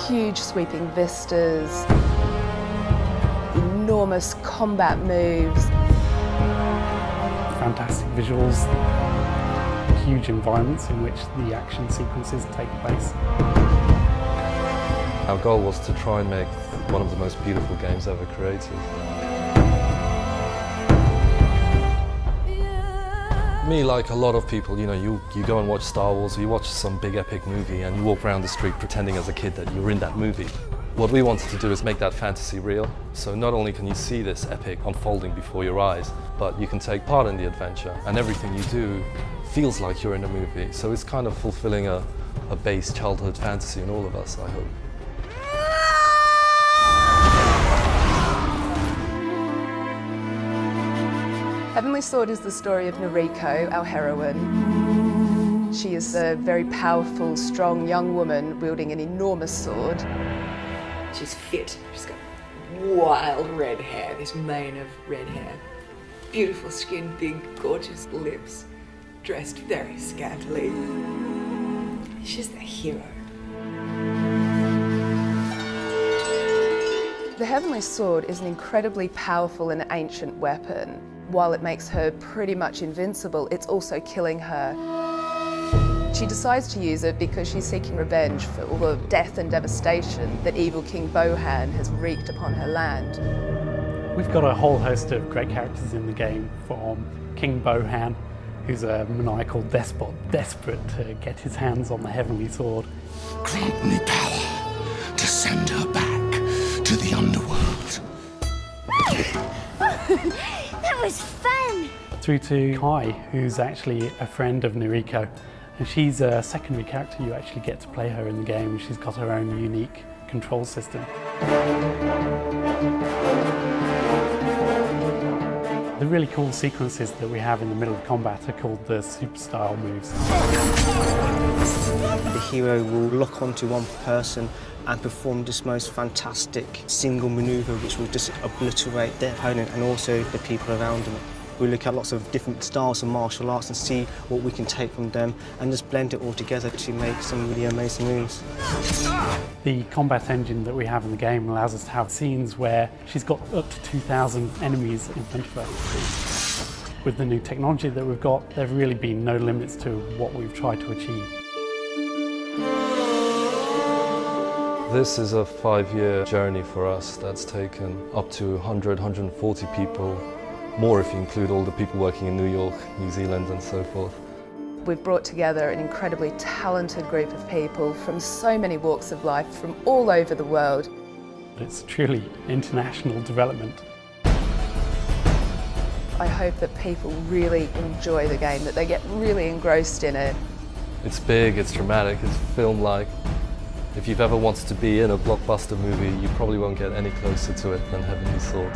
huge sweeping vistas, enormous combat moves. Fantastic visuals, huge environments in which the action sequences take place. Our goal was to try and make one of the most beautiful games ever created. Me, like a lot of people, you go and watch Star Wars, or you watch some big epic movie and you walk around the street pretending as a kid that you're in that movie. What we wanted to do is make that fantasy real. So not only can you see this epic unfolding before your eyes, but you can take part in the adventure, and everything you do feels like you're in a movie. So it's kind of fulfilling a base childhood fantasy in all of us, I hope. Heavenly Sword is the story of Noriko, our heroine. She is a very powerful, strong young woman wielding an enormous sword. She's fit. She's got wild red hair, this mane of red hair. Beautiful skin, big, gorgeous lips, dressed very scantily. She's the hero. The Heavenly Sword is an incredibly powerful and ancient weapon. While it makes her pretty much invincible, it's also killing her. She decides to use it because she's seeking revenge for all the death and devastation that evil King Bohan has wreaked upon her land. We've got a whole host of great characters in the game, from King Bohan, who's a maniacal despot, desperate to get his hands on the Heavenly Sword. Grant me power to send her back to the underworld. That was fun! Through to Kai, who's actually a friend of Noriko. And she's a secondary character. You actually get to play her in the game. She's got her own unique control system. The really cool sequences that we have in the middle of combat are called the super style moves. The hero will lock onto one person and perform this most fantastic single manoeuvre which will just obliterate their opponent and also the people around them. We look at lots of different styles of martial arts and see what we can take from them and just blend it all together to make some really amazing moves. The combat engine that we have in the game allows us to have scenes where she's got up to 2,000 enemies in front of her. With the new technology that we've got, there have really been no limits to what we've tried to achieve. This is a 5-year journey for us that's taken up to 100, 140 people, more if you include all the people working in New York, New Zealand and so forth. We've brought together an incredibly talented group of people from so many walks of life from all over the world. It's truly international development. I hope that people really enjoy the game, that they get really engrossed in it. It's big, it's dramatic, it's film-like. If you've ever wanted to be in a blockbuster movie, you probably won't get any closer to it than Heavenly Sword.